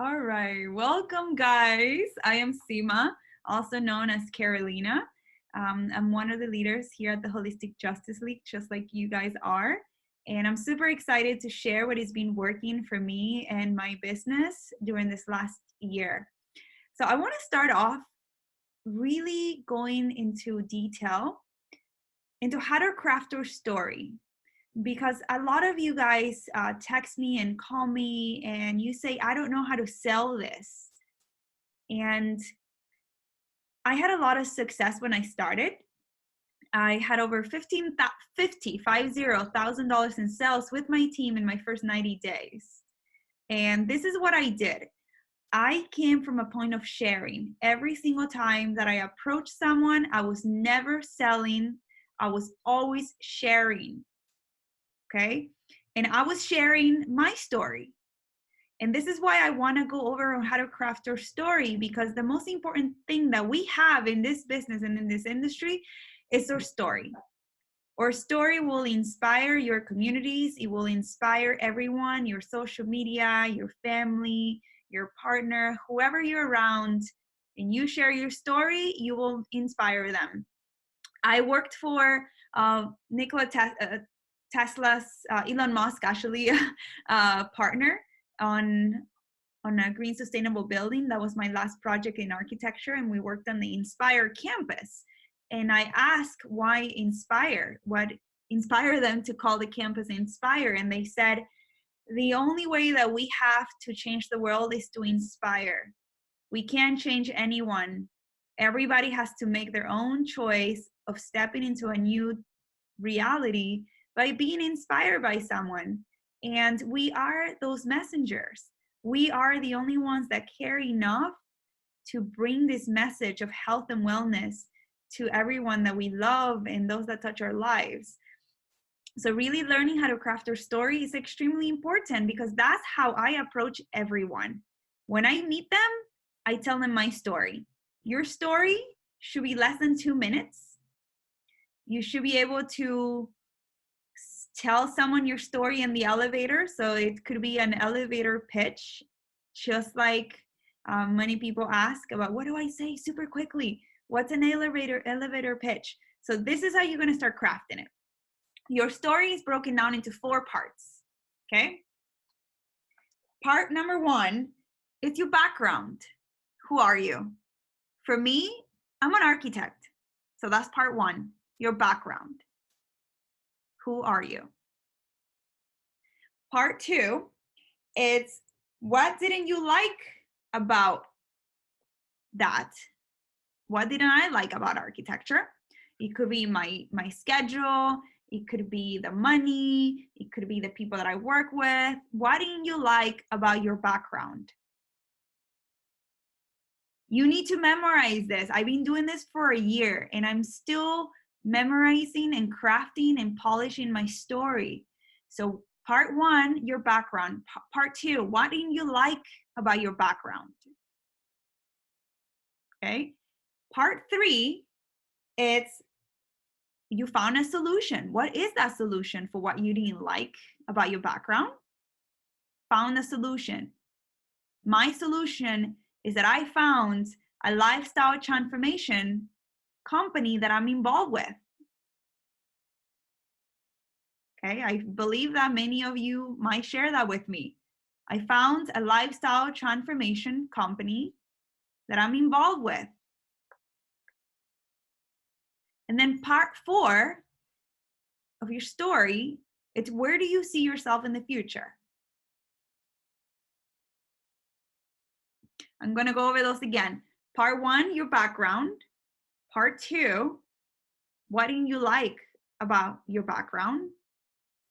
All right, welcome guys. I am Seema, also known as Carolina. I'm one of the leaders here at the Holistic Justice League, just like you guys are. And I'm super excited to share what has been working for me and my business during this last year. So I want to start off really going into detail into how to craft your story, because a lot of you guys text me and call me and you say, I don't know how to sell this. And I had a lot of success when I started. I had over $50,000 in sales with my team in my first 90 days. And this is what I did. I came from a point of sharing. Every single time that I approached someone, I was never selling. I was always sharing. Okay. And I was sharing my story. And this is why I want to go over on how to craft your story, because the most important thing that we have in this business and in this industry is our story. Our story will inspire your communities. It will inspire everyone, your social media, your family, your partner, whoever you're around, and you share your story, you will inspire them. I worked for Tesla's, Elon Musk actually, partner on a green sustainable building. That was my last project in architecture, and we worked on the Inspire campus. And I asked why Inspire, what inspired them to call the campus Inspire, and they said the only way that we have to change the world is to inspire. We can't change anyone. Everybody has to make their own choice of stepping into a new reality by being inspired by someone. And we are those messengers. We are the only ones that care enough to bring this message of health and wellness to everyone that we love and those that touch our lives. So really learning how to craft your story is extremely important, because that's how I approach everyone. When I meet them, I tell them my story. Your story should be less than 2 minutes. You should be able to tell someone your story in the elevator. So it could be an elevator pitch, just like many people ask about, what do I say super quickly? What's an elevator pitch? So this is how you're going to start crafting it. Your story is broken down into 4 parts. Okay. Part number 1 is your background. Who are you? For me, I'm an architect. So that's part 1, your background. Who are you? Part 2 is, what didn't you like about that? What didn't I like about architecture? It could be my schedule. It could be the money. It could be the people that I work with. What didn't you like about your background? You need to memorize this. I've been doing this for a year, and I'm still memorizing and crafting and polishing my story. So part 1, your background. Part 2, what didn't you like about your background? Okay. Part 3, it's, you found a solution. What is that solution for what you didn't like about your background? Found a solution. My solution is that I found a lifestyle transformation company that I'm involved with. Okay, I believe that many of you might share that with me. I found a lifestyle transformation company that I'm involved with. And then part 4 of your story, it's, where do you see yourself in the future? I'm going to go over those again. Part 1, your background. Part 2, what didn't you like about your background?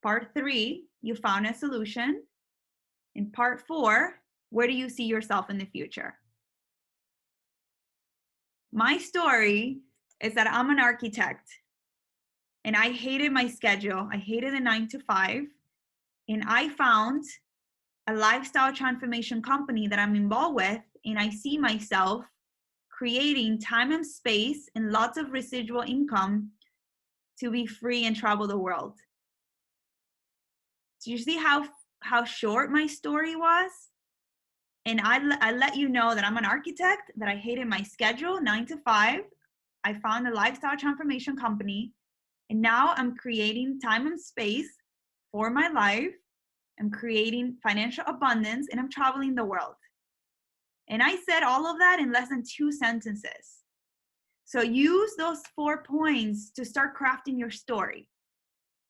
Part 3, you found a solution. In part 4, where do you see yourself in the future? My story is that I'm an architect, and I hated my schedule. I hated the 9 to 5, and I found a lifestyle transformation company that I'm involved with, and I see myself creating time and space and lots of residual income to be free and travel the world. Do you see how short my story was? And I let you know that I'm an architect, that I hated my schedule, 9 to 5. I found a lifestyle transformation company. And now I'm creating time and space for my life. I'm creating financial abundance, and I'm traveling the world. And I said all of that in less than 2 sentences. So use those 4 points to start crafting your story.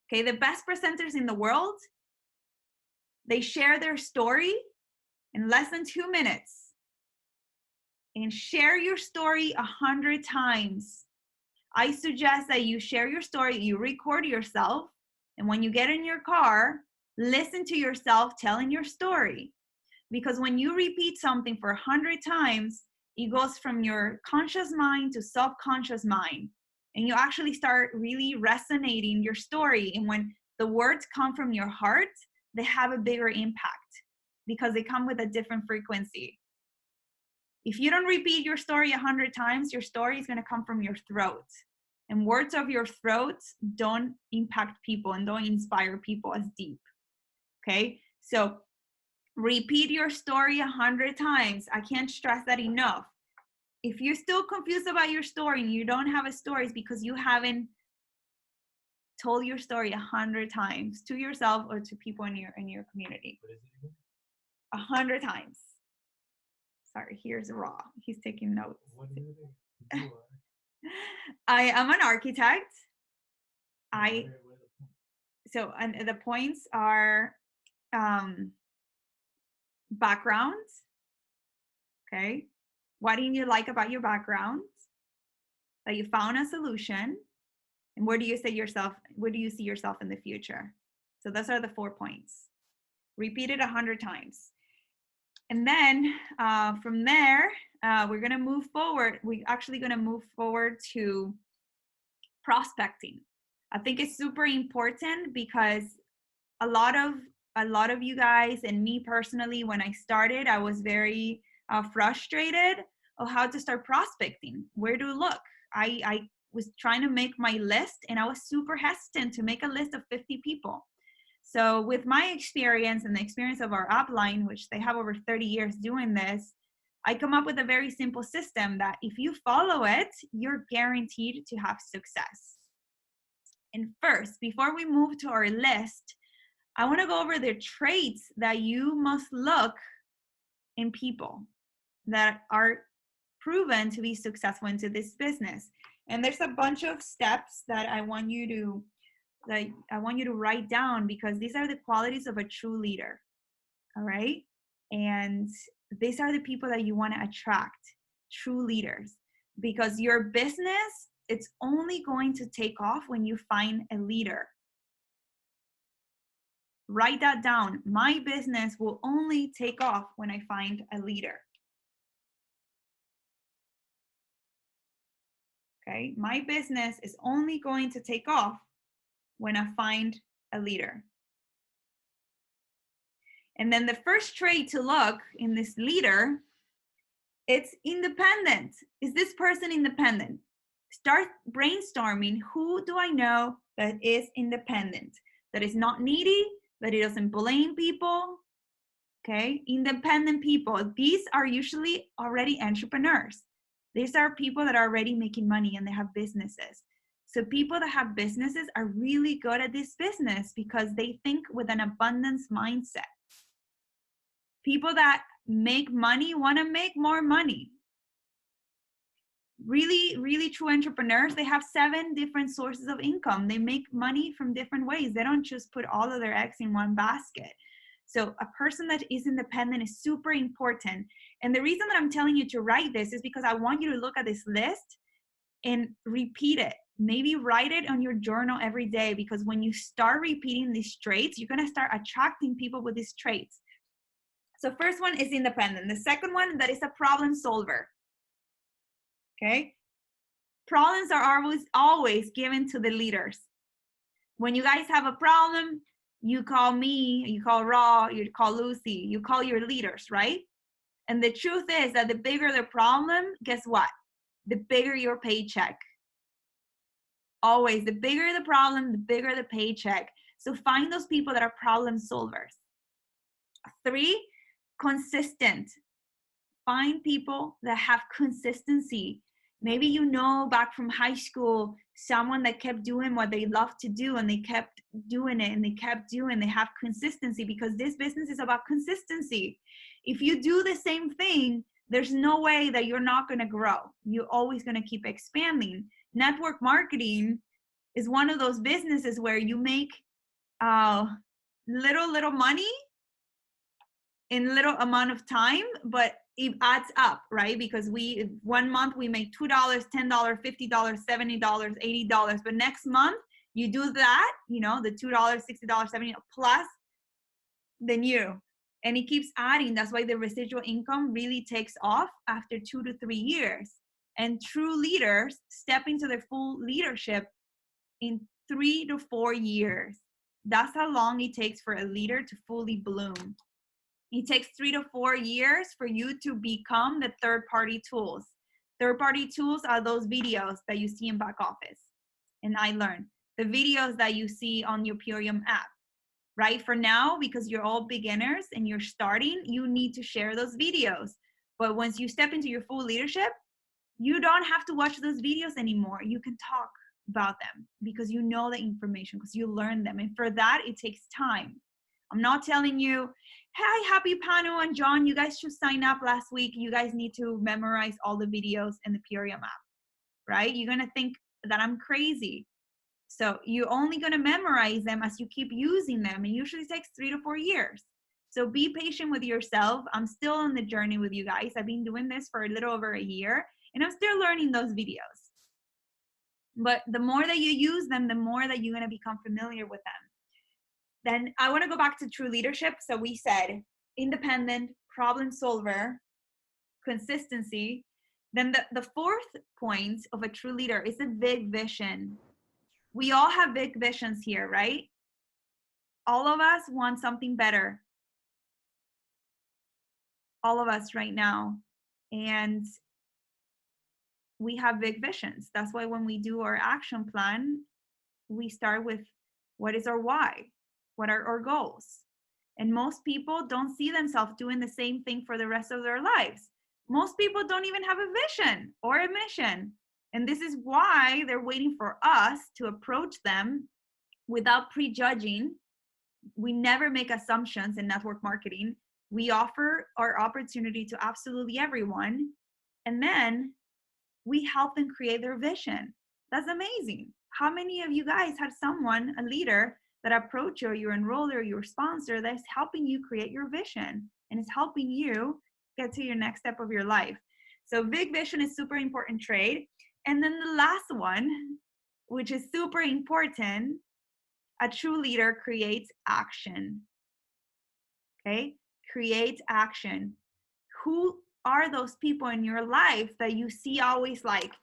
Okay, the best presenters in the world, they share their story in less than 2 minutes. And share your story 100 times. I suggest that you share your story, you record yourself, and when you get in your car, listen to yourself telling your story. Because when you repeat something for 100 times, it goes from your conscious mind to subconscious mind. And you actually start really resonating your story. And when the words come from your heart, they have a bigger impact because they come with a different frequency. If you don't repeat your story 100 times, your story is going to come from your throat. And words of your throat don't impact people and don't inspire people as deep. Okay? So repeat your story 100 times. I can't stress that enough. If you're still confused about your story and you don't have a story, it's because you haven't told your story 100 times to yourself or to people in your community. 100 times. Sorry, here's Raw. He's taking notes. I am an architect. So and the points are backgrounds. Okay. What didn't you like about your background? That you found a solution. And where do you see yourself in the future? So those are the 4 points. Repeat it 100 times. And then from there, we're going to move forward. We're actually going to move forward to prospecting. I think it's super important because a lot of you guys and me personally, when I started, I was very frustrated of how to start prospecting. Where to look? I was trying to make my list, and I was super hesitant to make a list of 50 people. So with my experience and the experience of our upline, which they have over 30 years doing this, I come up with a very simple system that if you follow it, you're guaranteed to have success. And first, before we move to our list, I want to go over the traits that you must look in people that are proven to be successful into this business. And there's a bunch of steps that I want you to write down, because these are the qualities of a true leader. All right? And these are the people that you want to attract, true leaders, because your business, it's only going to take off when you find a leader. Write that down. My business will only take off when I find a leader. Okay, my business is only going to take off when I find a leader. And then the first trait to look in this leader, it's independent. Is this person independent? Start brainstorming, who do I know that is independent, that is not needy, that it doesn't blame people. Okay, independent people. These are usually already entrepreneurs. These are people that are already making money and they have businesses. So people that have businesses are really good at this business because they think with an abundance mindset. People that make money want to make more money. Really, really true entrepreneurs, they have 7 different sources of income. They make money from different ways. They don't just put all of their eggs in one basket. So a person that is independent is super important. And the reason that I'm telling you to write this is because I want you to look at this list and repeat it. Maybe write it on your journal every day, because when you start repeating these traits, you're going to start attracting people with these traits. So first one is independent. The second one, that is a problem solver. Okay? Problems are always given to the leaders. When you guys have a problem, you call me, you call Raw, you call Lucy, you call your leaders, right? And the truth is that the bigger the problem, guess what? The bigger your paycheck. Always, the bigger the problem, the bigger the paycheck. So find those people that are problem solvers. 3, consistent. Find people that have consistency. Maybe you know back from high school someone that kept doing what they love to do, and they kept doing it and they kept doing. They have consistency, because this business is about consistency. If you do the same thing, there's no way that you're not going to grow. You're always going to keep expanding. Network marketing is one of those businesses where you make little money in little amount of time, but it adds up, right? Because one month we make $2, $10, $50, $70, $80, but next month you do that, the $2, $60, $70 plus the new, and it keeps adding. That's why the residual income really takes off after 2 to 3 years. And true leaders step into their full leadership in 3 to 4 years. That's how long it takes for a leader to fully bloom. It takes 3 to 4 years for you to become the third-party tools. Third-party tools are those videos that you see in back office. And I learned the videos that you see on your Purium app, right? For now, because you're all beginners and you're starting, you need to share those videos. But once you step into your full leadership, you don't have to watch those videos anymore. You can talk about them because you know the information, because you learn them. And for that, it takes time. I'm not telling you, hey, Happy Pano and John, you guys should sign up last week. You guys need to memorize all the videos in the Purium app, right? You're going to think that I'm crazy. So you're only going to memorize them as you keep using them. It usually takes 3 to 4 years. So be patient with yourself. I'm still on the journey with you guys. I've been doing this for a little over a year, and I'm still learning those videos. But the more that you use them, the more that you're going to become familiar with them. Then I want to go back to true leadership. So we said independent, problem solver, consistency. Then the fourth point of a true leader is a big vision. We all have big visions here, right? All of us want something better. All of us right now. And we have big visions. That's why when we do our action plan, we start with what is our why? What are our goals? And most people don't see themselves doing the same thing for the rest of their lives. Most people don't even have a vision or a mission. And this is why they're waiting for us to approach them without prejudging. We never make assumptions in network marketing. We offer our opportunity to absolutely everyone. And then we help them create their vision. That's amazing. How many of you guys had someone, a leader, that approach you, or your enroller, or your sponsor, that's helping you create your vision and is helping you get to your next step of your life? So big vision is super important trait. And then the last one, which is super important, a true leader creates action. Okay? Create action. Who are those people in your life that you see always like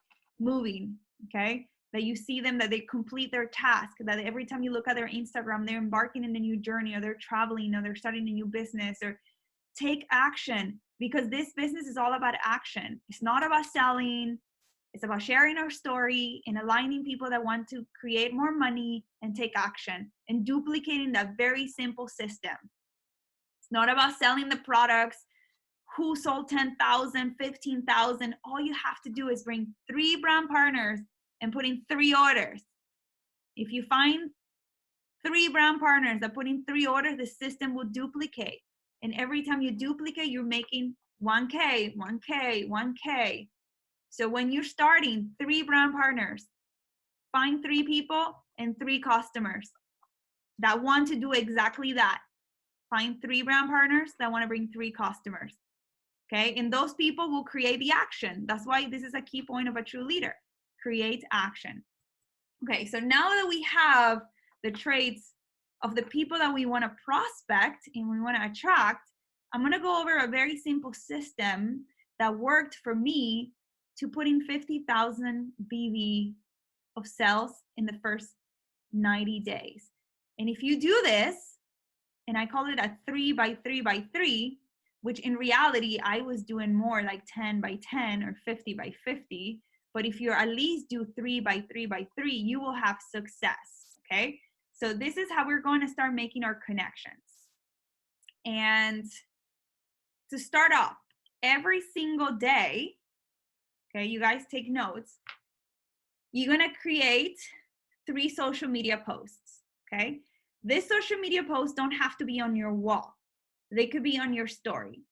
moving? Okay? That you see them, that they complete their task, that every time you look at their Instagram, they're embarking in a new journey, or they're traveling, or they're starting a new business, or take action, because this business is all about action. It's not about selling. It's about sharing our story and aligning people that want to create more money and take action, and duplicating that very simple system. It's not about selling the products. Who sold 10,000, 15,000? All you have to do is bring 3 brand partners and put in 3 orders. If you find 3 brand partners that put in 3 orders, the system will duplicate. And every time you duplicate, you're making 1K, 1K, 1K. So when you're starting 3 brand partners, find 3 people and 3 customers that want to do exactly that. Find 3 brand partners that want to bring 3 customers. Okay, and those people will create the action. That's why this is a key point of a true leader. Create action. Okay, so now that we have the traits of the people that we want to prospect and we want to attract, I'm going to go over a very simple system that worked for me to put in 50,000 BV of sales in the first 90 days. And if you do this, and I call it a 3 by 3 by 3, which in reality, I was doing more like 10 by 10 or 50 by 50. But if you at least do 3 by 3 by 3, you will have success, okay? So this is how we're going to start making our connections. And to start off, every single day, okay, you guys take notes, you're gonna create 3 social media posts, okay? This social media posts don't have to be on your wall. They could be on your story.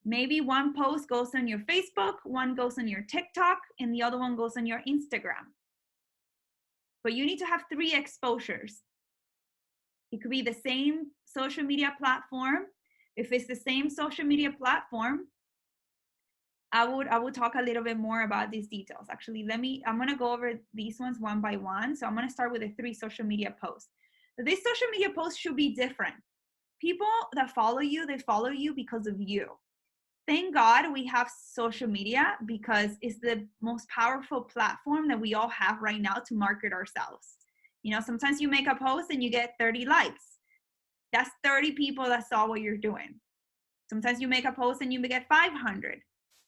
Maybe one post goes on your Facebook, one goes on your TikTok, and the other one goes on your Instagram. But you need to have 3 exposures. It could be the same social media platform. If it's the same social media platform, I would talk a little bit more about these details. Actually, I'm gonna go over these ones one by one. So I'm gonna start with the 3 social media posts. So these social media posts should be different. People that follow you, they follow you because of you. Thank God we have social media because it's the most powerful platform that we all have right now to market ourselves. You know, sometimes you make a post and you get 30 likes. That's 30 people that saw what you're doing. Sometimes you make a post and you get 500,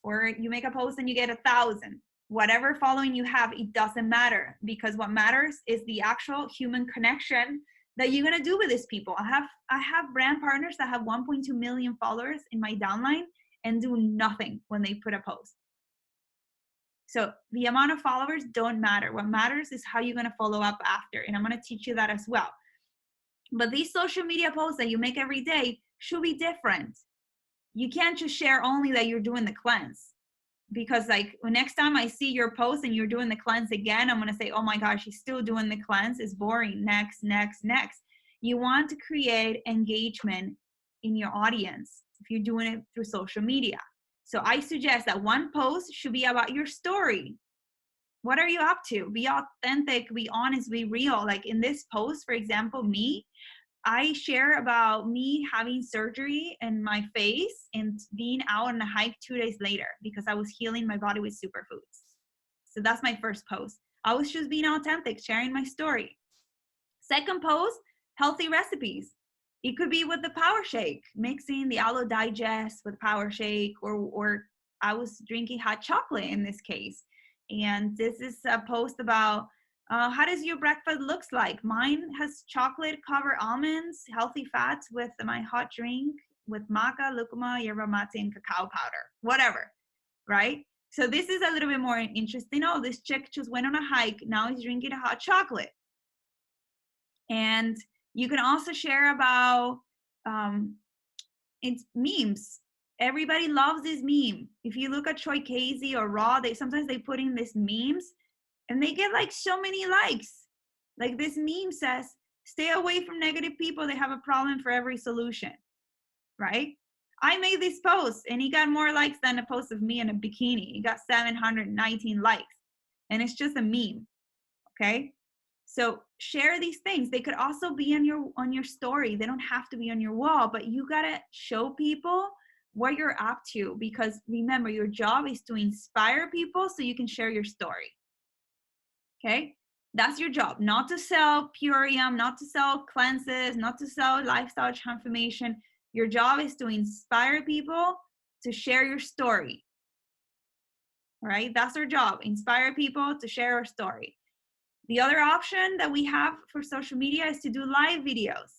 or you make a post and you get 1,000. Whatever following you have, it doesn't matter, because what matters is the actual human connection that you're gonna do with these people. I have brand partners that have 1.2 million followers in my downline and do nothing when they put a post. So the amount of followers don't matter. What matters is how you're gonna follow up after, and I'm gonna teach you that as well. But these social media posts that you make every day should be different. You can't just share only that you're doing the cleanse, because like next time I see your post and you're doing the cleanse again, I'm gonna say, oh my gosh, she's still doing the cleanse. It's boring. Next. You want to create engagement in your audience if you're doing it through social media. So I suggest that one post should be about your story. What are you up to? Be authentic, be honest, be real. Like in this post, for example, I share about me having surgery in my face and being out on a hike 2 days later because I was healing my body with superfoods. So that's my first post. I was just being authentic, sharing my story. Second post, healthy recipes. It could be with the Power Shake, mixing the Aloe Digest with Power Shake, or I was drinking hot chocolate in this case. And this is a post about how does your breakfast looks like? Mine has chocolate covered almonds, healthy fats with my hot drink with maca, lucuma, yerba mate, and cacao powder, whatever, right? So this is a little bit more interesting. Oh, this chick just went on a hike. Now he's drinking a hot chocolate. And you can also share about it's memes. Everybody loves this meme. If you look at Troy Casey or Raw, sometimes they put in these memes and they get like so many likes. Like this meme says, stay away from negative people. They have a problem for every solution, right? I made this post and he got more likes than a post of me in a bikini. He got 719 likes and it's just a meme, okay? So share these things. They could also be on your story. They don't have to be on your wall, but you gotta show people what you're up to, because remember, your job is to inspire people so you can share your story. Okay? That's your job, not to sell Purium, not to sell cleanses, not to sell lifestyle transformation. Your job is to inspire people to share your story. All right? That's our job. Inspire people to share our story. The other option that we have for social media is to do live videos.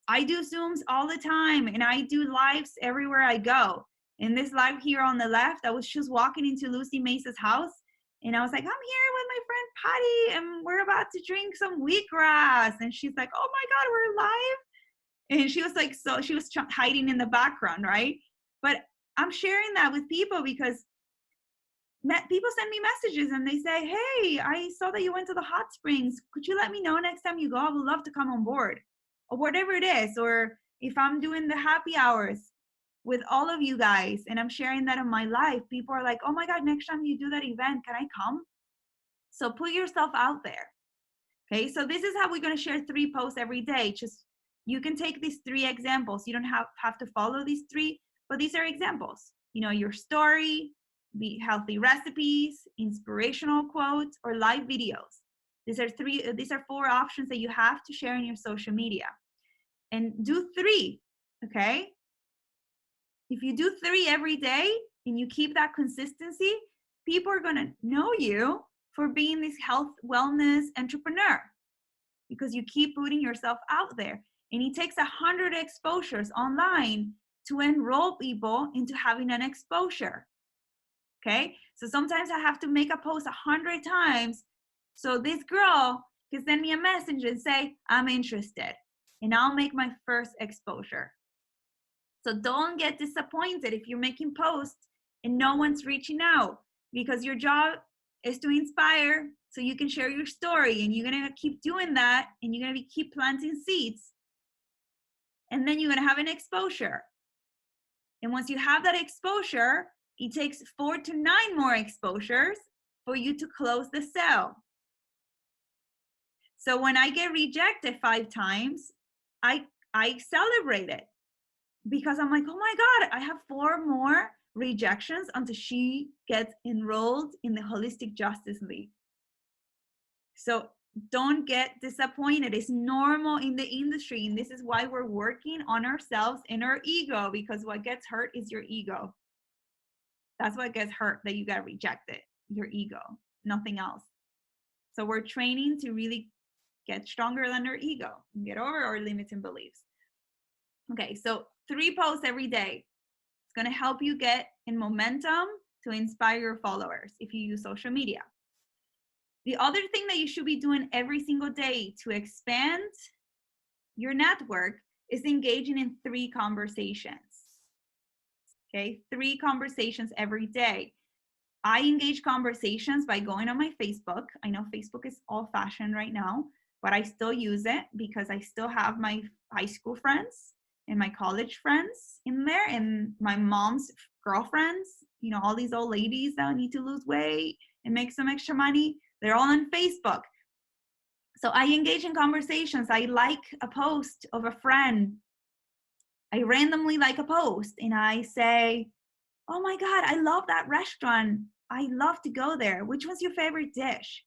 I do Zooms all the time and I do lives everywhere I go. In this live here on the left, I was just walking into Lucy Mesa's house and I was like, I'm here with my friend Patty and we're about to drink some wheatgrass. And she's like, oh my God, we're live. And she was like, so she was hiding in the background, right? But I'm sharing that with people because people send me messages and they say, hey, I saw that you went to the hot springs. Could you let me know next time you go? I would love to come on board, or whatever it is. Or if I'm doing the happy hours with all of you guys and I'm sharing that in my life, people are like, oh my God, next time you do that event, can I come? So put yourself out there. Okay, so this is how we're going to share 3 posts every day. Just, you can take these 3 examples. You don't have to follow these 3, but these are examples. You know, your story, the healthy recipes, inspirational quotes, or live videos. These are 4 options that you have to share in your social media. And do 3, okay? If you do 3 every day and you keep that consistency, people are gonna know you for being this health wellness entrepreneur because you keep putting yourself out there. And it takes 100 exposures online to enroll people into having an exposure. Okay, so sometimes I have to make a post 100 times so this girl can send me a message and say, I'm interested, and I'll make my first exposure. So don't get disappointed if you're making posts and no one's reaching out, because your job is to inspire so you can share your story, and you're going to keep doing that, and you're going to keep planting seeds, and then you're going to have an exposure. And once you have that exposure, it takes 4 to 9 more exposures for you to close the sale. So when I get rejected 5 times, I celebrate it, because I'm like, oh my God, I have 4 more rejections until she gets enrolled in the Holistic Justice League. So don't get disappointed. It's normal in the industry, and this is why we're working on ourselves and our ego, because what gets hurt is your ego. That's what gets hurt, that you got rejected, your ego, nothing else. So we're training to really get stronger than our ego, get over our limits and beliefs. Okay, so 3 posts every day. It's going to help you get in momentum to inspire your followers if you use social media. The other thing that you should be doing every single day to expand your network is engaging in 3 conversations. Okay, 3 conversations every day. I engage conversations by going on my Facebook. I know Facebook is old-fashioned right now, but I still use it because I still have my high school friends and my college friends in there, and my mom's girlfriends, you know, all these old ladies that need to lose weight and make some extra money. They're all on Facebook. So I engage in conversations. I like a post of a friend. I randomly like a post and I say, oh my God, I love that restaurant. I love to go there. Which one's your favorite dish?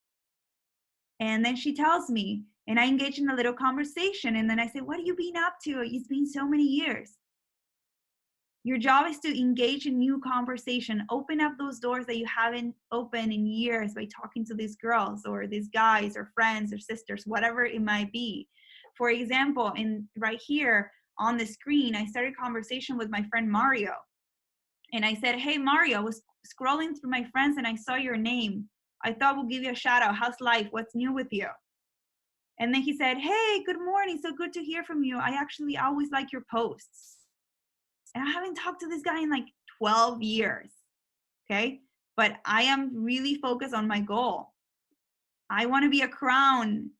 And then she tells me, and I engage in a little conversation. And then I say, what have you been up to? It's been so many years. Your job is to engage in new conversation, open up those doors that you haven't opened in years by talking to these girls or these guys or friends or sisters, whatever it might be. For example, right here on the screen, I started a conversation with my friend Mario. And I said, hey, Mario, I was scrolling through my friends and I saw your name. I thought we'll give you a shout out. How's life? What's new with you? And then he said, hey, good morning. So good to hear from you. I always like your posts. And I haven't talked to this guy in like 12 years. Okay. But I am really focused on my goal. I want to be a crown.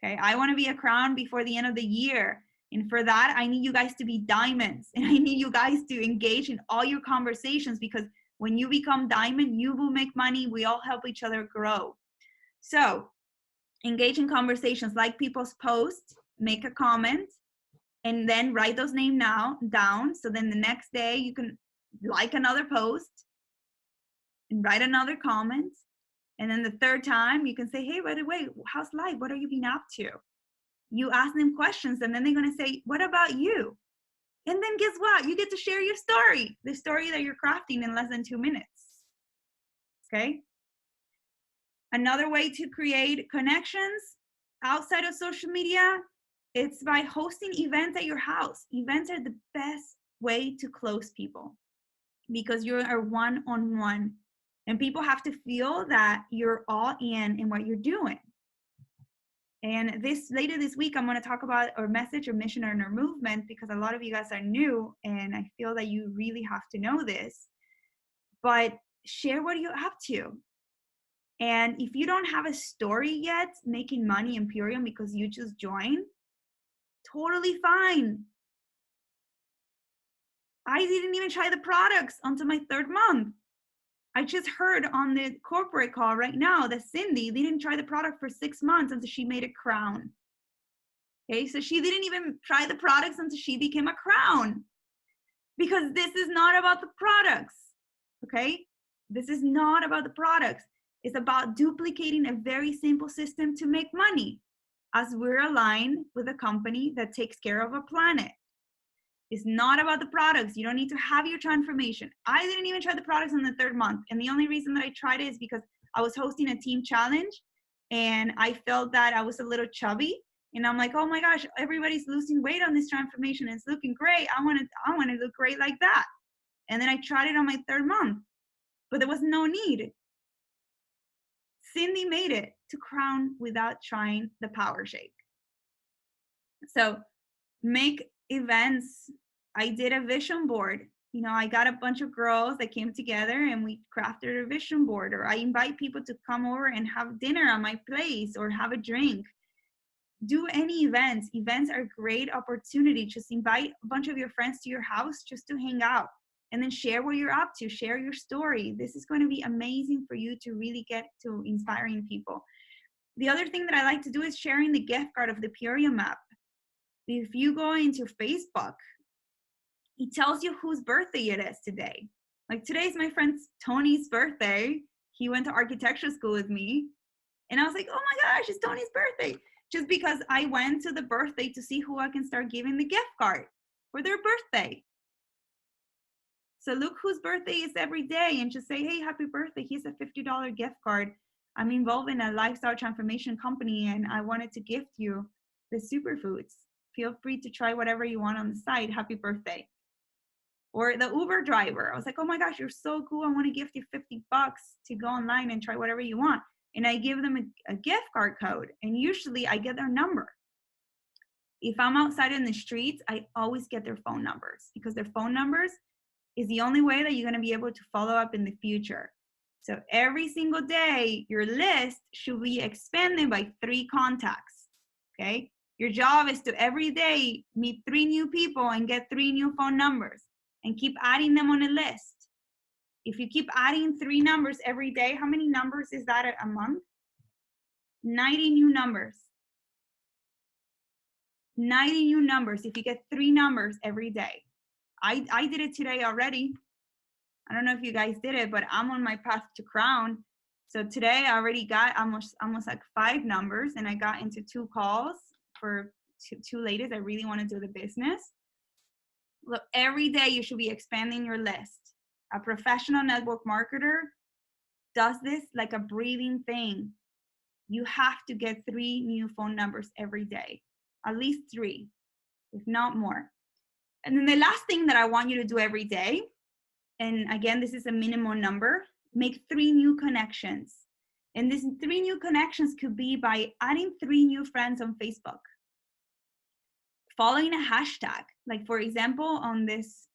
Okay. I want to be a crown before the end of the year. And for that, I need you guys to be diamonds. And I need you guys to engage in all your conversations, because when you become diamond, you will make money. We all help each other grow. So engage in conversations, like people's posts, make a comment, and then write those names down. So then the next day you can like another post and write another comment. And then the third time you can say, hey, by the way, how's life? What are you been up to? You ask them questions, and then they're going to say, what about you? And then guess what? You get to share your story, the story that you're crafting in less than 2 minutes. Okay. Another way to create connections outside of social media, it's by hosting events at your house. Events are the best way to close people, because you are one-on-one, and people have to feel that you're all in what you're doing. And later this week, I'm going to talk about our message, our mission, and our movement, because a lot of you guys are new, and I feel that you really have to know this. But share what you're up to. And if you don't have a story yet, making money in Purium because you just joined, totally fine. I didn't even try the products until my 3rd month. I just heard on the corporate call right now that Cindy didn't try the product for 6 months until she made a crown. Okay, so she didn't even try the products until she became a crown. Because this is not about the products, okay? This is not about the products. It's about duplicating a very simple system to make money, as we're aligned with a company that takes care of a planet. It's not about the products. You don't need to have your transformation. I didn't even try the products in the 3rd month. And the only reason that I tried it is because I was hosting a team challenge and I felt that I was a little chubby. And I'm like, oh my gosh, everybody's losing weight on this transformation. It's looking great. I want to look great like that. And then I tried it on my 3rd month, but there was no need. Cindy made it to crown without trying the power shake. So make events. I did a vision board. You know, I got a bunch of girls that came together and we crafted a vision board, or I invite people to come over and have dinner on my place or have a drink. Do any events. Events are a great opportunity. Just invite a bunch of your friends to your house just to hang out, and then share what you're up to, share your story. This is going to be amazing for you to really get to inspiring people. The other thing that I like to do is sharing the gift card of the Peoria map. If you go into Facebook, it tells you whose birthday it is today. Like today's my friend Tony's birthday. He went to architecture school with me. And I was like, oh my gosh, it's Tony's birthday. Just because I went to the birthday to see who I can start giving the gift card for their birthday. So look whose birthday is every day and just say, hey, happy birthday. Here's a $50 gift card. I'm involved in a lifestyle transformation company and I wanted to gift you the superfoods. Feel free to try whatever you want on the side. Happy birthday. Or the Uber driver. I was like, oh my gosh, you're so cool. I want to gift you $50 to go online and try whatever you want. And I give them a gift card code. And usually I get their number. If I'm outside in the streets, I always get their phone numbers, because their phone numbers is the only way that you're going to be able to follow up in the future. So every single day, your list should be expanded by 3 contacts. Okay. Your job is to every day meet 3 new people and get 3 new phone numbers and keep adding them on a list. If you keep adding 3 numbers every day, how many numbers is that a month? 90 new numbers. 90 new numbers if you get 3 numbers every day. I did it today already. I don't know if you guys did it, but I'm on my path to crown. So today I already got almost like 5 numbers, and I got into 2 calls for 2 ladies that really want to do the business. Look, every day you should be expanding your list. A professional network marketer does this like a breathing thing. You have to get 3 new phone numbers every day, at least 3, if not more. And then the last thing that I want you to do every day, and again, this is a minimum number, make 3 new connections. And these 3 new connections could be by adding 3 new friends on Facebook, following a hashtag. Like for example, on this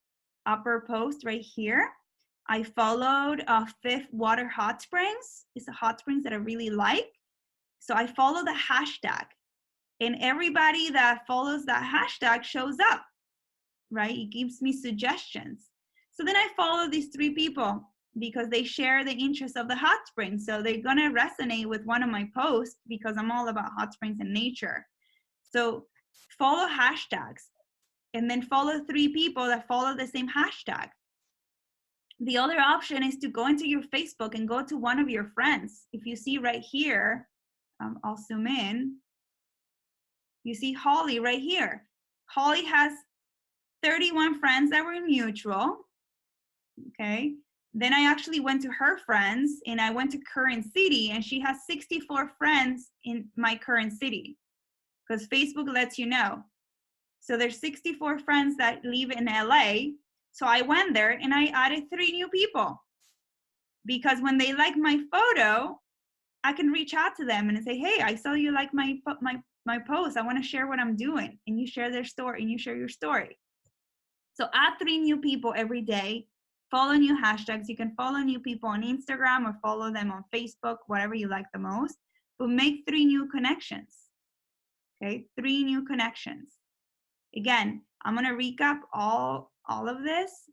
upper post right here, I followed Fifth Water Hot Springs. It's a hot springs that I really like. So I follow the hashtag, and everybody that follows that hashtag shows up, right? It gives me suggestions. So then I follow these 3 people because they share the interest of the hot springs. So they're gonna resonate with one of my posts because I'm all about hot springs and nature. So follow hashtags, and then follow 3 people that follow the same hashtag. The other option is to go into your Facebook and go to one of your friends. If you see right here, I'll zoom in. You see Holly right here. Holly has 31 friends that were mutual. Okay. Then I actually went to her friends, and I went to current city, and she has 64 friends in my current city, because Facebook lets you know. So there's 64 friends that live in LA. So I went there and I added 3 new people, because when they like my photo, I can reach out to them and say, hey, I saw you like my post. I want to share what I'm doing. And you share their story, and you share your story. So add 3 new people every day. Follow new hashtags. You can follow new people on Instagram or follow them on Facebook, whatever you like the most. But make 3 new connections. Okay, 3 new connections. Again, I'm going to recap all of this.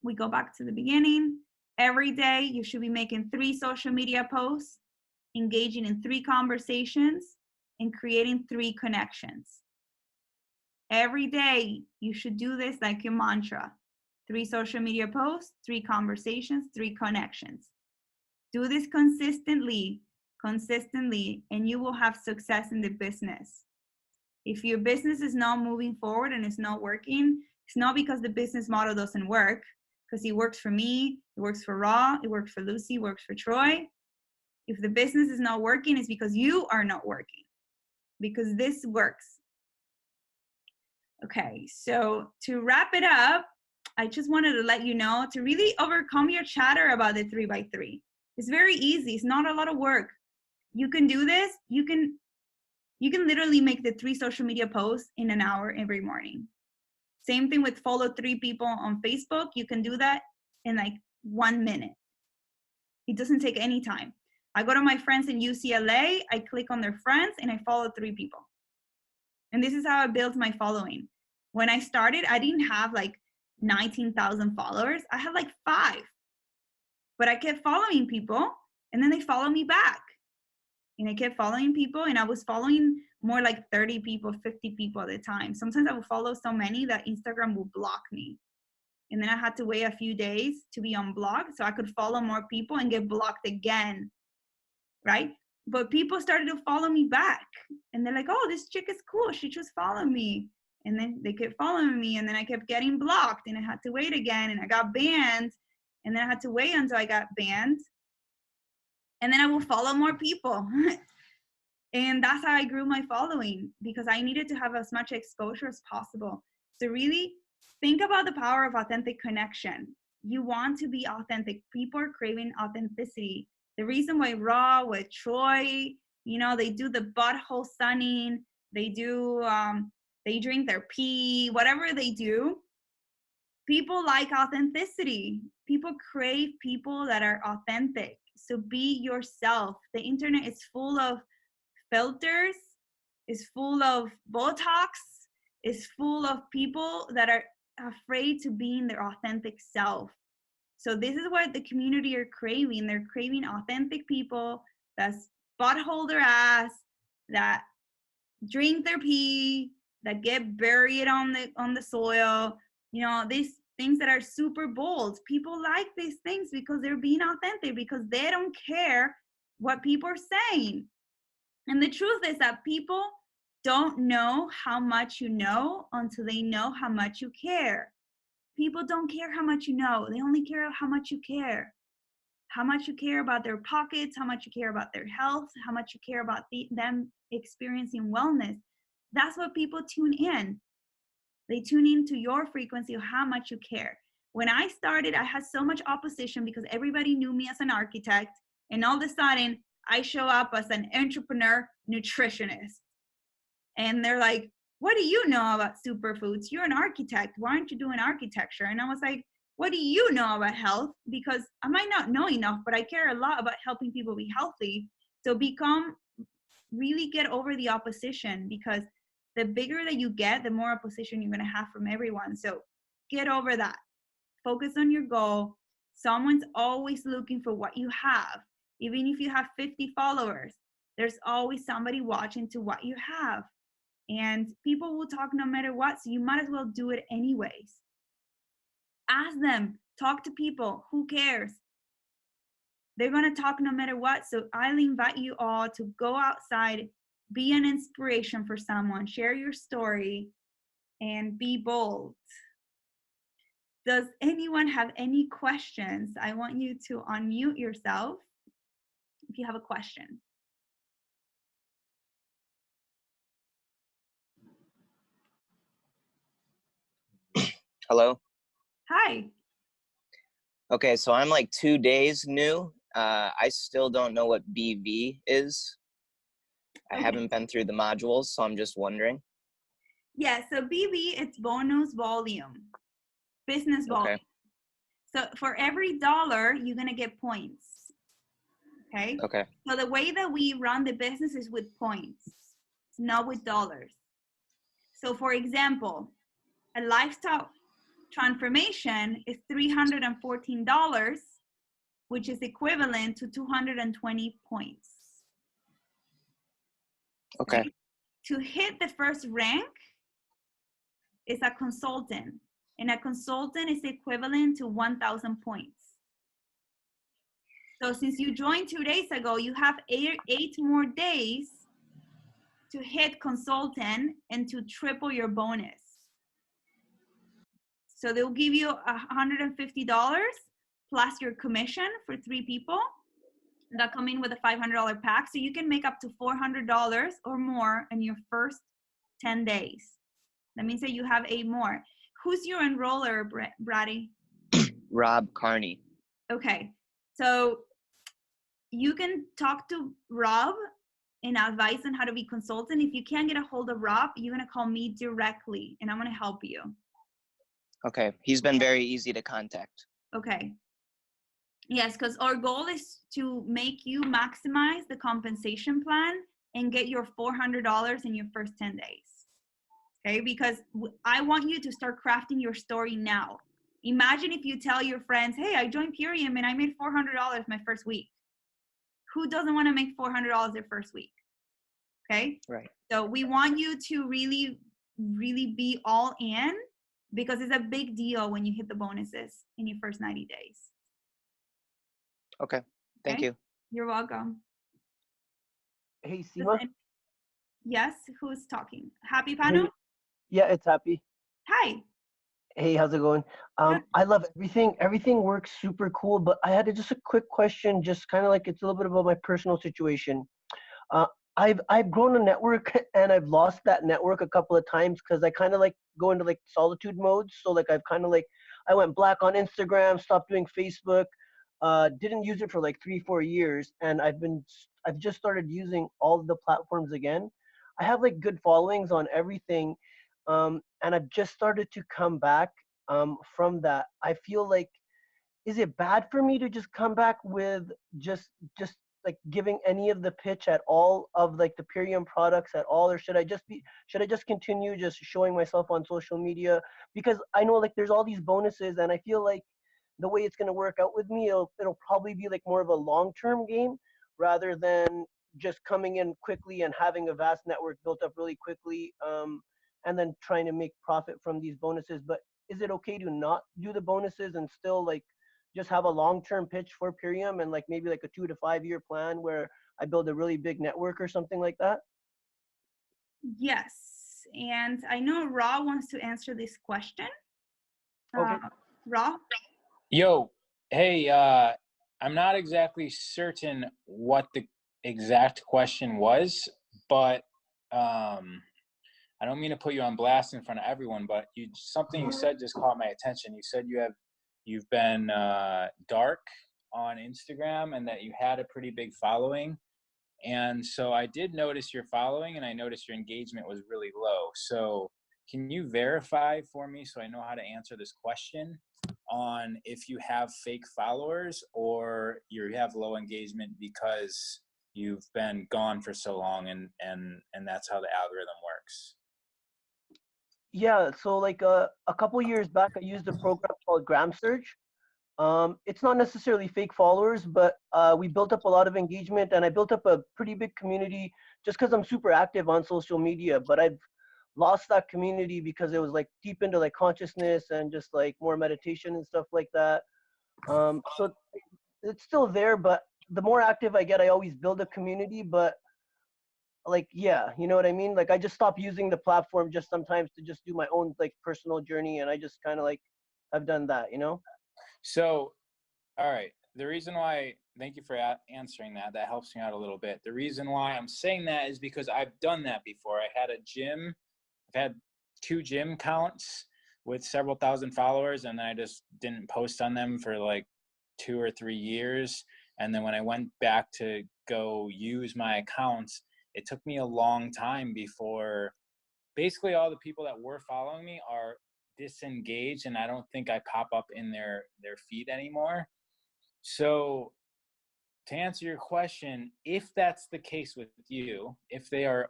We go back to the beginning. Every day, you should be making 3 social media posts, engaging in 3 conversations, and creating 3 connections. Every day, you should do this like your mantra. 3 social media posts, 3 conversations, 3 connections. Do this consistently, and you will have success in the business. If your business is not moving forward and it's not working, it's not because the business model doesn't work, because it works for me, it works for Raw, it works for Lucy, it works for Troy. If the business is not working, it's because you are not working. because this works. Okay, so to wrap it up, I just wanted to let you know to really overcome your chatter about the 3x3. It's very easy. It's not a lot of work. You can do this. You can literally make the 3 social media posts in an hour every morning. Same thing with follow 3 people on Facebook. You can do that in like 1 minute. It doesn't take any time. I go to my friends in UCLA, I click on their friends, and I follow 3 people. And this is how I built my following. When I started, I didn't have like 19,000 followers. I had like 5. But I kept following people, and then they followed me back. And I kept following people, and I was following more like 30 people, 50 people at a time. Sometimes I would follow so many that Instagram would block me. And then I had to wait a few days to be unblocked so I could follow more people and get blocked again, right? But people started to follow me back. And they're like, oh, this chick is cool. She just followed me. And then they kept following me, and then I kept getting blocked, and I had to wait again, and I got banned. And then I had to wait until I got banned. And then I will follow more people. And that's how I grew my following, because I needed to have as much exposure as possible. So really think about the power of authentic connection. You want to be authentic. People are craving authenticity. The reason why Raw with Troy, you know, they do the butthole sunning, they do, they drink their pee, whatever they do. People like authenticity. People crave people that are authentic. So be yourself. The internet is full of filters, is full of Botox, is full of people that are afraid to be in their authentic self. So this is what the community are craving. They're craving authentic people that's butthole their ass, that drink their pee, that get buried on the soil. You know, these things that are super bold. People like these things because they're being authentic, because they don't care what people are saying. And the truth is that people don't know how much you know until they know how much you care. People don't care how much you know. They only care how much you care. How much you care about their pockets, how much you care about their health, how much you care about them experiencing wellness. That's what people tune in. They tune into your frequency of how much you care. When I started, I had so much opposition because everybody knew me as an architect. And all of a sudden, I show up as an entrepreneur nutritionist. And they're like, what do you know about superfoods? You're an architect. Why aren't you doing architecture? And I was like, what do you know about health? Because I might not know enough, but I care a lot about helping people be healthy. So really get over the opposition, because the bigger that you get, the more opposition you're going to have from everyone. So get over that. Focus on your goal. Someone's always looking for what you have. Even if you have 50 followers, there's always somebody watching to what you have. And people will talk no matter what, so you might as well do it anyways. Ask them, talk to people, who cares? They're gonna talk no matter what. So I'll invite you all to go outside, be an inspiration for someone, share your story, and be bold. Does anyone have any questions? I want you to unmute yourself if you have a question. Hello? Hi. Okay, so I'm like 2 days new. I still don't know what BV is. I haven't been through the modules, so I'm just wondering. Yeah, so BV, it's bonus volume, business volume. Okay. So for every dollar, you're gonna get points. Okay? Okay. So the way that we run the business is with points, not with dollars. So for example, a lifestyle transformation is $314, which is equivalent to 220 points. Okay. To hit the first rank is a consultant, and a consultant is equivalent to 1,000 points. So since you joined 2 days ago, you have eight more days to hit consultant and to triple your bonus. So they'll give you $150 plus your commission for 3 people. that come in with a $500 pack. So you can make up to $400 or more in your first 10 days. That means that you have 8 more. Who's your enroller, Brady? Rob Carney. Okay. So you can talk to Rob and advice on how to be consultant. If you can't get a hold of Rob, you're going to call me directly and I'm going to help you. Okay. He's been very easy to contact. Okay. Yes, because our goal is to make you maximize the compensation plan and get your $400 in your first 10 days. Okay, because I want you to start crafting your story now. Imagine if you tell your friends, hey, I joined Purium and I made $400 my first week. Who doesn't want to make $400 their first week? Okay. Right. So we want you to really, really be all in because it's a big deal when you hit the bonuses in your first 90 days. Okay. Thank you. You're welcome. Hey, Seema. Yes, who's talking? Happy Pano? Hey, yeah, it's Happy. Hi. Hey, how's it going? I love everything. Everything works super cool, but I had just a quick question, just kind of like it's a little bit about my personal situation. Uh, I've grown a network and I've lost that network a couple of times because I kind of like go into like solitude mode. So like I've kind of like I went black on Instagram, stopped doing Facebook, didn't use it for like 3-4 years, and I've just started using all of the platforms again. I have like good followings on everything, and I've just started to come back from that. I feel like, is it bad for me to just come back with just like giving any of the pitch at all of like the Purium products at all, or should I just continue just showing myself on social media? Because I know like there's all these bonuses, and I feel like the way it's going to work out with me, it'll probably be like more of a long-term game rather than just coming in quickly and having a vast network built up really quickly, and then trying to make profit from these bonuses. But is it okay to not do the bonuses and still like just have a long-term pitch for Purium and like maybe like a 2 to 5 year plan where I build a really big network or something like that? Yes, and I know Ra wants to answer this question. Okay. Ra? Yo, hey, I'm not exactly certain what the exact question was, but I don't mean to put you on blast in front of everyone, but something you said just caught my attention. You said you've been dark on Instagram and that you had a pretty big following. And so I did notice your following, and I noticed your engagement was really low. So can you verify for me so I know how to answer this question on if you have fake followers or you have low engagement because you've been gone for so long and that's how the algorithm works? Yeah, so like a couple years back, I used a program called Gram Search. It's not necessarily fake followers, but we built up a lot of engagement, and I built up a pretty big community just because I'm super active on social media. But I've lost that community because it was like deep into like consciousness and just like more meditation and stuff like that. So it's still there, but the more active I get, I always build a community. But like, yeah, you know what I mean? Like I just stop using the platform just sometimes to just do my own like personal journey, and I just kind of like I've done that, you know? So, all right. The reason why, thank you for answering that. That helps me out a little bit. The reason why I'm saying that is because I've done that before. I had a gym. I've had 2 gym accounts with several thousand followers, and I just didn't post on them for like 2 or 3 years. And then when I went back to go use my accounts, it took me a long time before basically all the people that were following me are disengaged, and I don't think I pop up in their feed anymore. So to answer your question, if that's the case with you, if they are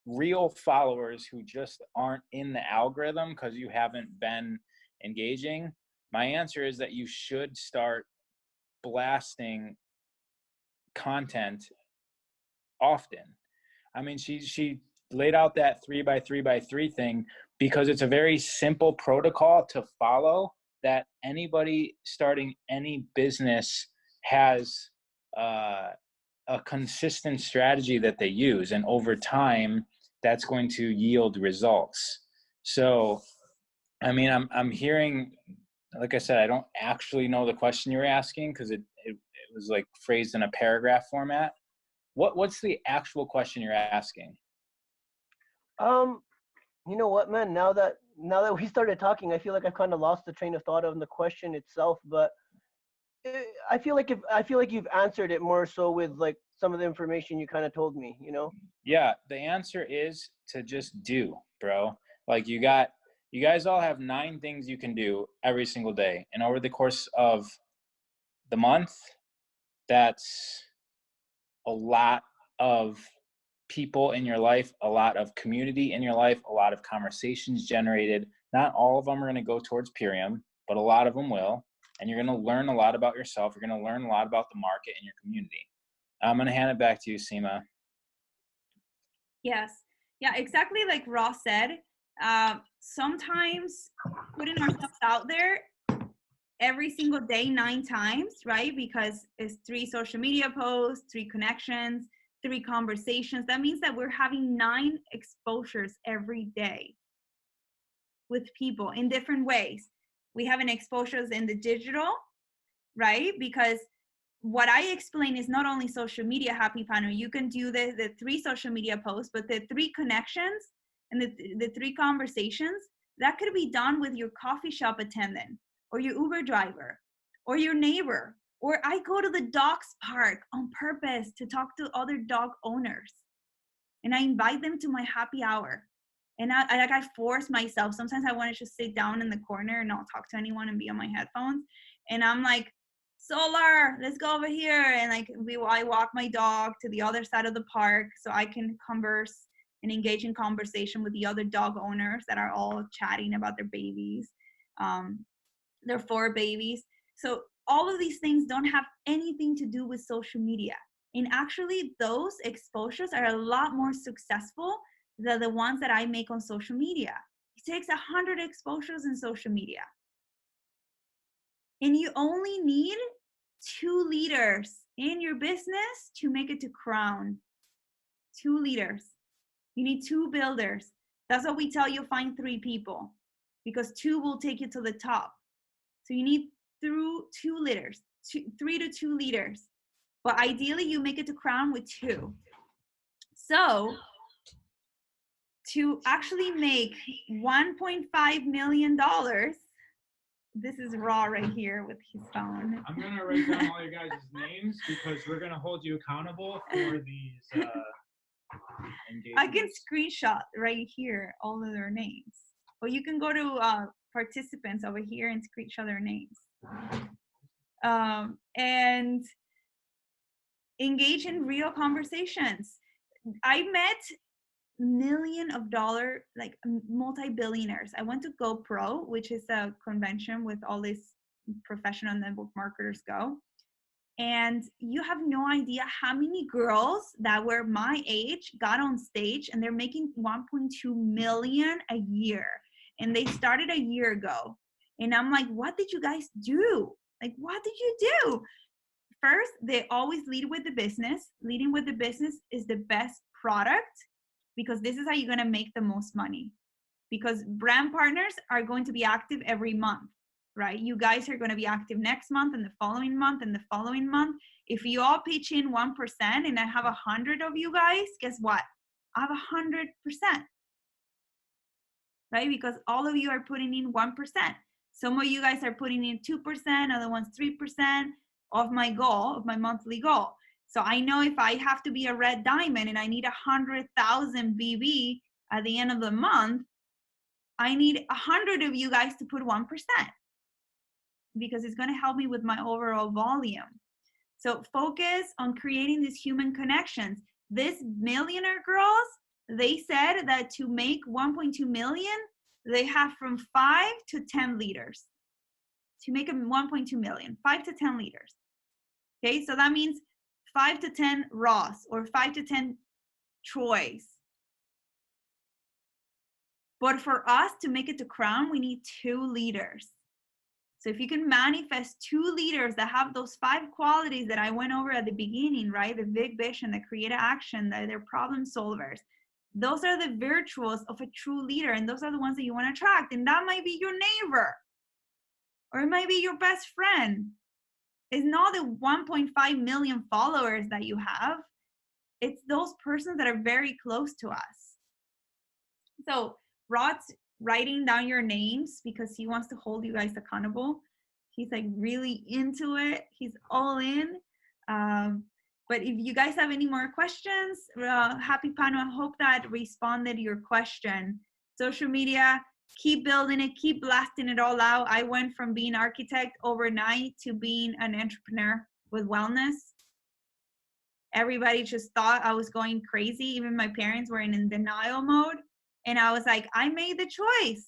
real followers who just aren't in the algorithm because you haven't been engaging, my answer is that you should start blasting content often. I mean, she laid out that 3x3x3 thing because it's a very simple protocol to follow that anybody starting any business has a consistent strategy that they use, and over time that's going to yield results. So I mean, I'm hearing, like I said, I don't actually know the question you were asking because it was like phrased in a paragraph format. What's the actual question you're asking? You know what, man? Now that we started talking, I feel like I've kind of lost the train of thought on the question itself. But I feel like you've answered it more so with like some of the information you kind of told me. You know? Yeah, the answer is to just do, bro. Like you guys all have 9 things you can do every single day, and over the course of the month, that's a lot of people in your life, a lot of community in your life, a lot of conversations generated. Not all of them are going to go towards Purium, but a lot of them will. And you're going to learn a lot about yourself. You're going to learn a lot about the market and your community. I'm going to hand it back to you, Seema. Yes. Yeah, exactly like Ross said. Sometimes putting ourselves out there every single day 9 times, right? Because it's 3 social media posts, 3 connections, 3 conversations. That means that we're having 9 exposures every day with people in different ways. We have an exposures in the digital, right? Because what I explain is not only social media, Happy Panel. You can do the 3 social media posts, but the 3 connections and the 3 conversations, that could be done with your coffee shop attendant or your Uber driver or your neighbor. Or I go to the dogs park on purpose to talk to other dog owners. And I invite them to my happy hour. And I force myself. Sometimes I want to just sit down in the corner and not talk to anyone and be on my headphones. And I'm like, Solar, let's go over here. And like I walk my dog to the other side of the park so I can converse and engage in conversation with the other dog owners that are all chatting about their babies, their 4 babies. So all of these things don't have anything to do with social media. And actually those exposures are a lot more successful than the ones that I make on social media. It takes 100 exposures in social media. And you only need 2 leaders in your business to make it to crown. 2 leaders. You need 2 builders. That's what we tell you, find 3 people, because 2 will take you to the top. So you need 2 leaders, 3 to 2 leaders. But ideally you make it to crown with 2. So to actually make $1.5 million, this is Raw right here with his phone. I'm going to write down all your guys' names because we're going to hold you accountable for these engagements. I can screenshot right here all of their names. Or you can go to participants over here and screenshot their names. And engage in real conversations. I met $1 million, like multi-billionaires. I went to GoPro, which is a convention with all these professional network marketers go. And you have no idea how many girls that were my age got on stage and they're making 1.2 million a year. And they started a year ago. And I'm like, what did you guys do? Like, what did you do? First, they always lead with the business. Leading with the business is the best product, because this is how you're going to make the most money. Because brand partners are going to be active every month, right? You guys are going to be active next month and the following month and the following month. If you all pitch in 1% and I have 100 of you guys, guess what? I have 100%, right? Because all of you are putting in 1%. Some of you guys are putting in 2%, other ones 3% of my goal, of my monthly goal. So I know if I have to be a red diamond and I need 100,000 BB at the end of the month, I need 100 of you guys to put 1%, because it's going to help me with my overall volume. So focus on creating these human connections. These millionaire girls, they said that to make 1.2 million, they have from 5 to 10 leaders. To make a 1.2 million, 5 to 10 leaders. Okay, so that means 5 to 10 Ross or 5 to 10 Troy's. But for us to make it to crown, we need 2 leaders. So if you can manifest 2 leaders that have those 5 qualities that I went over at the beginning, right? The big vision, the creative action, they're problem solvers. Those are the virtues of a true leader, and those are the ones that you want to attract. And that might be your neighbor, or it might be your best friend. It's not the 1.5 million followers that you have. It's those persons that are very close to us. So Rod's writing down your names because he wants to hold you guys accountable. He's like really into it. He's all in. But if you guys have any more questions, Happy Pano, I hope that responded to your question. Social media, keep building it, keep blasting it all out. I went from being architect overnight to being an entrepreneur with wellness. Everybody just thought I was going crazy. Even my parents were in denial mode. And I was like, I made the choice.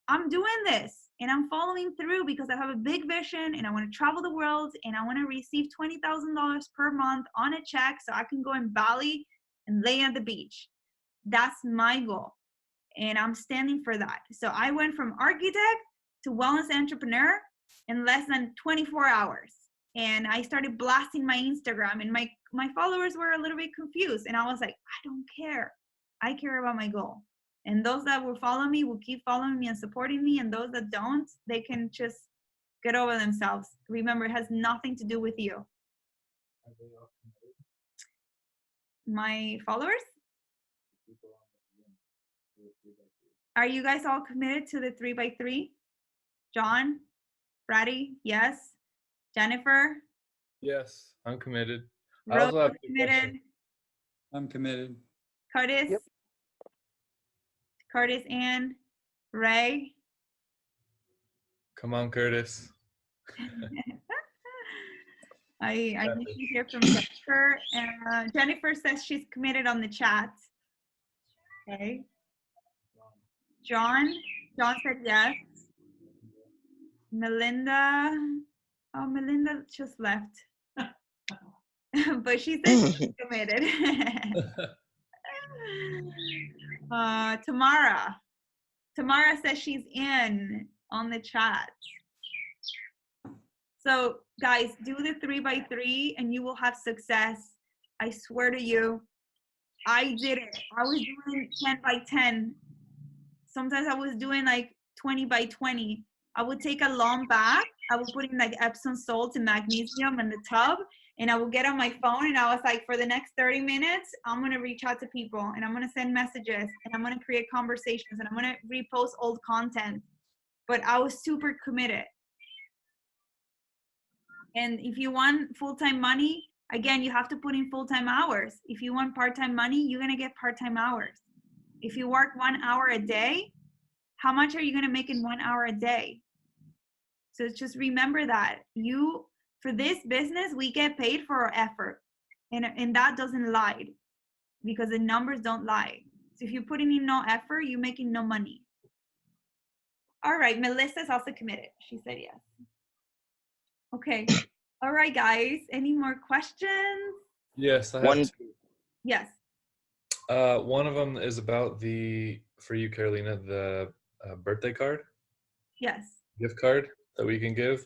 I'm doing this. And I'm following through because I have a big vision and I want to travel the world and I want to receive $20,000 per month on a check so I can go in Bali and lay at the beach. That's my goal. And I'm standing for that. So I went from architect to wellness entrepreneur in less than 24 hours. And I started blasting my Instagram and my followers were a little bit confused. And I was like, I don't care. I care about my goal. And those that will follow me will keep following me and supporting me. And those that don't, they can just get over themselves. Remember, it has nothing to do with you. My followers? Are you guys all committed to the 3x3? John? Brady? Yes. Jennifer? Yes, I'm committed. I Rose also have a committed. question. I'm committed. Curtis? Yep. Curtis and Ray? Come on, Curtis. I need to hear from Jennifer. Jennifer says she's committed on the chat. Okay. John said yes. Melinda, oh, Melinda just left. But she said she's committed. Tamara says she's in on the chat. So guys, do the 3x3 and you will have success. I swear to you, I did it. I was doing 10x10. Sometimes I was doing like 20x20. I would take a long bath. I would put in like Epsom salt and magnesium in the tub, and I would get on my phone and I was like, for the next 30 minutes, I'm going to reach out to people and I'm going to send messages and I'm going to create conversations and I'm going to repost old content. But I was super committed. And if you want full-time money, again, you have to put in full-time hours. If you want part-time money, you're going to get part-time hours. If you work 1 hour a day, how much are you going to make in 1 hour a day? So just remember that for this business, we get paid for our effort, and that doesn't lie because the numbers don't lie. So if you're putting in no effort, you're making no money. All right, Melissa's also committed. She said yes. Okay. All right, guys. Any more questions? Yes, I have two. Yes. One of them is about for you, Carolina, the birthday card. Yes. Gift card that we can give.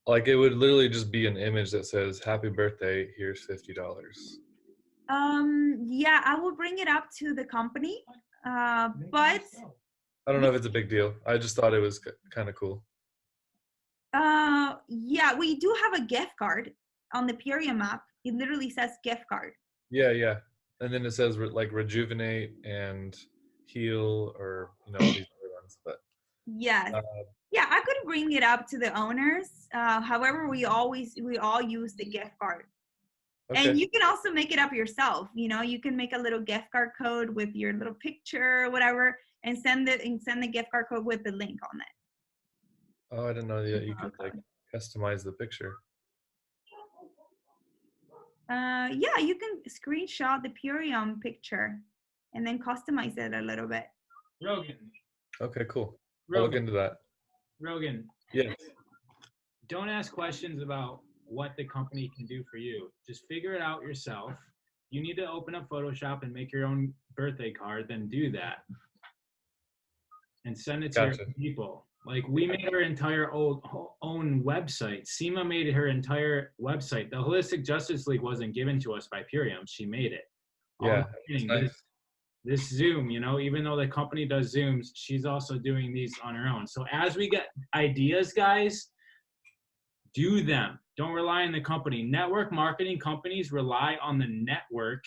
Like it would literally just be an image that says "Happy birthday, here's $50." Yeah, I will bring it up to the company. But I don't know if it's a big deal. I just thought it was kind of cool. yeah, we do have a gift card on the Purium app. It literally says gift card. Yeah. And then it says like rejuvenate and heal, or all these other ones. But yes. Yeah, I could bring it up to the owners. However, we all use the gift card. Okay. And you can also make it up yourself. You can make a little gift card code with your little picture or whatever, and send the gift card code with the link on it. Oh, I didn't know that you could like customize the picture. Yeah, you can screenshot the Purium picture and then customize it a little bit. Rogan. Okay, cool. I'll look into that. Rogan. Yes. Don't ask questions about what the company can do for you. Just figure it out yourself. You need to open up Photoshop and make your own birthday card, then do that. And send it to your people. Like we made our entire own website. Seema made her entire website. The Holistic Justice League wasn't given to us by Purium. She made it. Yeah, nice. This Zoom, even though the company does Zooms, she's also doing these on her own. So as we get ideas, guys, do them. Don't rely on the company. Network marketing companies rely on the network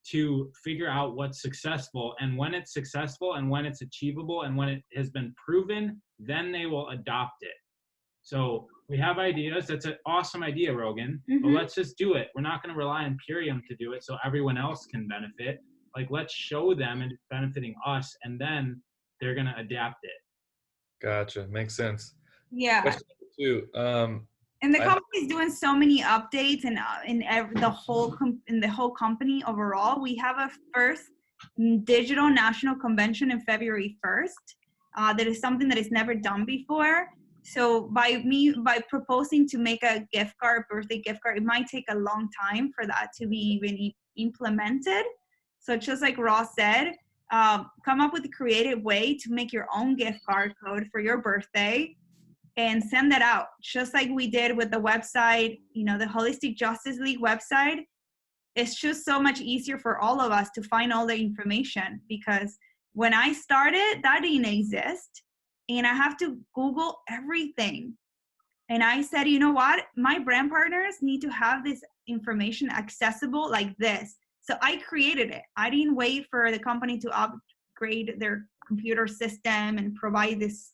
to figure out what's successful. And when it's successful and when it's achievable and when it has been proven, then they will adopt it. So we have ideas. That's an awesome idea, Rogan. But let's just do it. We're not going to rely on Purium to do it so everyone else can benefit. Like, let's show them and it's benefiting us, and then they're going to adapt it. Gotcha. Makes sense. Yeah. Question number 2. And the I- company is doing so many updates, and the whole company overall. We have a first digital national convention in February 1st. That is something that is never done before. So by proposing to make a gift card, birthday gift card, it might take a long time for that to be even implemented. So just like Ross said, come up with a creative way to make your own gift card code for your birthday and send that out, just like we did with the website, the Holistic Justice League website. It's just so much easier for all of us to find all the information, because when I started, that didn't exist. And I have to Google everything. And I said, you know what? My brand partners need to have this information accessible like this. So I created it. I didn't wait for the company to upgrade their computer system and provide this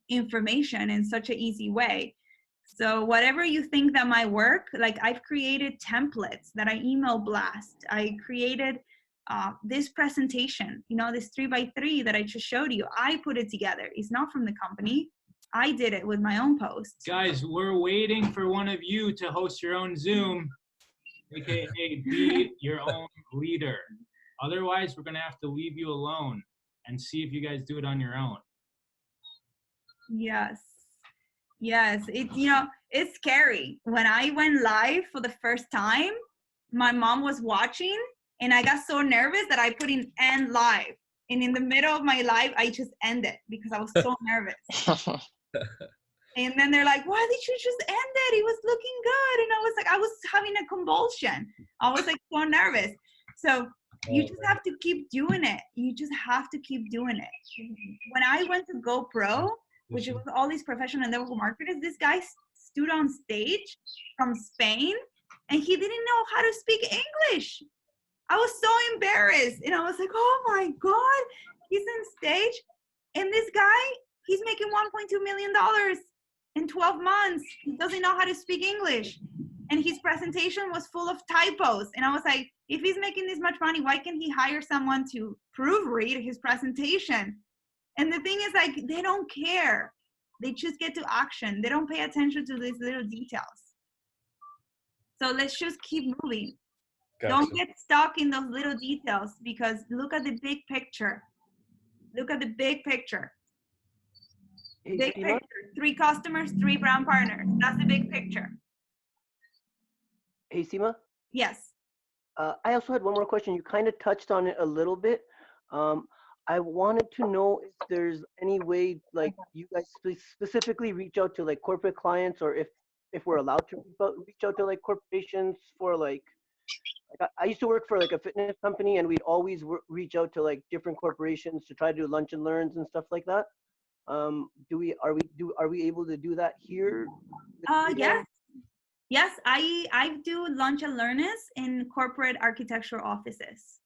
information in such an easy way. So whatever you think that might work, like I've created templates that I email blast. I created this presentation, this 3x3 that I just showed you. I put it together. It's not from the company. I did it with my own posts. Guys, we're waiting for one of you to host your own Zoom, aka be your own leader. Otherwise, we're going to have to leave you alone and see if you guys do it on your own. Yes. It's scary. When I went live for the first time, my mom was watching and I got so nervous that I put in end live. And in the middle of my live, I just ended because I was so nervous. And then they're like, why did you just end it? It was looking good. And I was like, I was having a convulsion. I was like so nervous. So you just have to keep doing it. You just have to keep doing it. When I went to GoPro, which was all these professional network marketers, this guy stood on stage from Spain and he didn't know how to speak English. I was so embarrassed. And I was like, oh my God, he's on stage. And this guy, he's making $1.2 million in 12 months. He doesn't know how to speak English. And his presentation was full of typos. And I was like, if he's making this much money, why can't he hire someone to proofread his presentation? And the thing is, like, they don't care. They just get to action. They don't pay attention to these little details. So let's just keep moving. Gotcha. Don't get stuck in those little details, because look at the big picture. Look at the big picture. Big picture. 3 customers, 3 brand partners. That's the big picture. Hey, Seema? Yes. I also had one more question. You kind of touched on it a little bit. I wanted to know if there's any way, like, you guys specifically reach out to like corporate clients, or if we're allowed to reach out to like corporations for like I used to work for like a fitness company, and we'd always reach out to like different corporations to try to do lunch and learns and stuff like that. Are we able to do that here? Yes, I do lunch and learns in corporate architectural offices.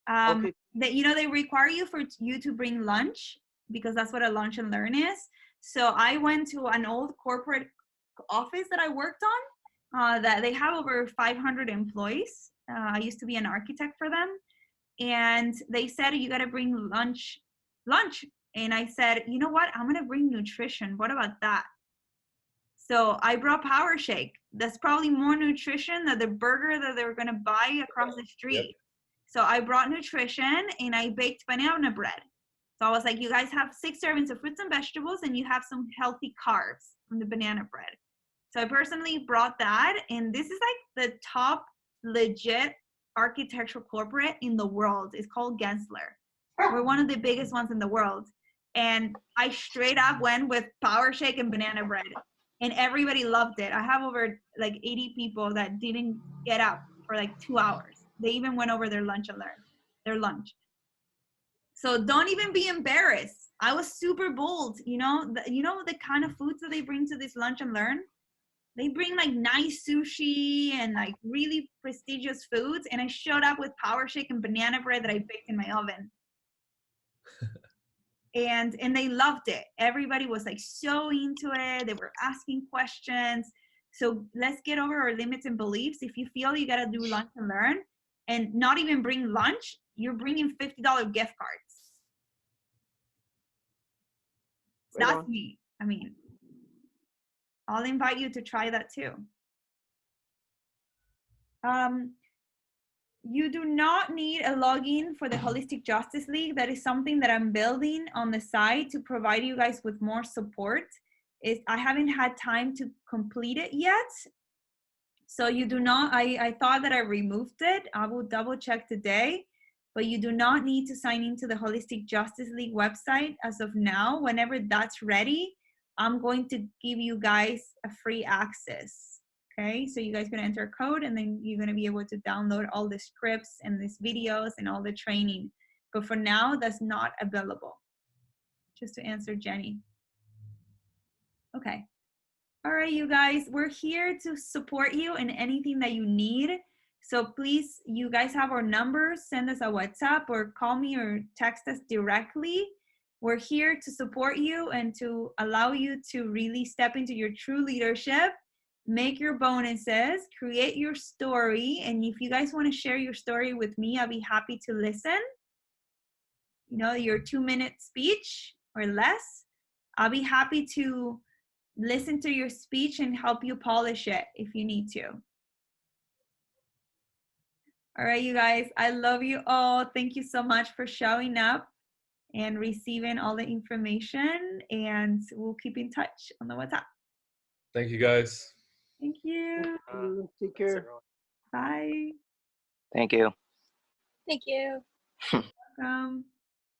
Okay. They require you to bring lunch, because that's what a lunch and learn is. So I went to an old corporate office that I worked on, that they have over 500 employees. I used to be an architect for them, and they said, you got to bring lunch. And I said, you know what? I'm going to bring nutrition. What about that? So I brought Power Shake. That's probably more nutrition than the burger that they were going to buy across the street. Yep. So I brought nutrition, and I baked banana bread. So I was like, you guys have 6 servings of fruits and vegetables, and you have some healthy carbs from the banana bread. So I personally brought that, and this is like the top legit architectural corporate in the world. It's called Gensler. We're one of the biggest ones in the world. And I straight up went with Power Shake and banana bread, and everybody loved it. I have over like 80 people that didn't get up for like 2 hours. They even went over their lunch and learned their lunch. So don't even be embarrassed. I was super bold, the kind of foods that they bring to this lunch and learn. They bring like nice sushi and like really prestigious foods. And I showed up with power shake and banana bread that I baked in my oven. And they loved it. Everybody was like so into it. They were asking questions. So let's get over our limits and beliefs. If you feel you got to do lunch and learn and not even bring lunch, you're bringing $50 gift cards. Right That's on. me. I mean, I'll invite you to try that too. You do not need a login for the Holistic Justice League. That is something that I'm building on the side to provide you guys with more support. I haven't had time to complete it yet. So you do not, I thought that I removed it. I will double check today, but you do not need to sign into the Holistic Justice League website as of now. Whenever that's ready, I'm going to give you guys a free access. Okay, so you guys can enter a code and then you're going to be able to download all the scripts and these videos and all the training. But for now, that's not available. Just to answer Jenny. Okay. All right, you guys, we're here to support you in anything that you need. So please, you guys have our numbers, send us a WhatsApp or call me or text us directly. We're here to support you and to allow you to really step into your true leadership, make your bonuses, create your story. And if you guys want to share your story with me, I'll be happy to listen. You know, your 2-minute speech or less, I'll be happy to listen to your speech and help you polish it if you need to. All right, you guys, I love you all. Thank you so much for showing up and receiving all the information, and we'll keep in touch on the WhatsApp. Thank you, guys. Thank you. Take care. Bye. Thank you. Thank you. Welcome.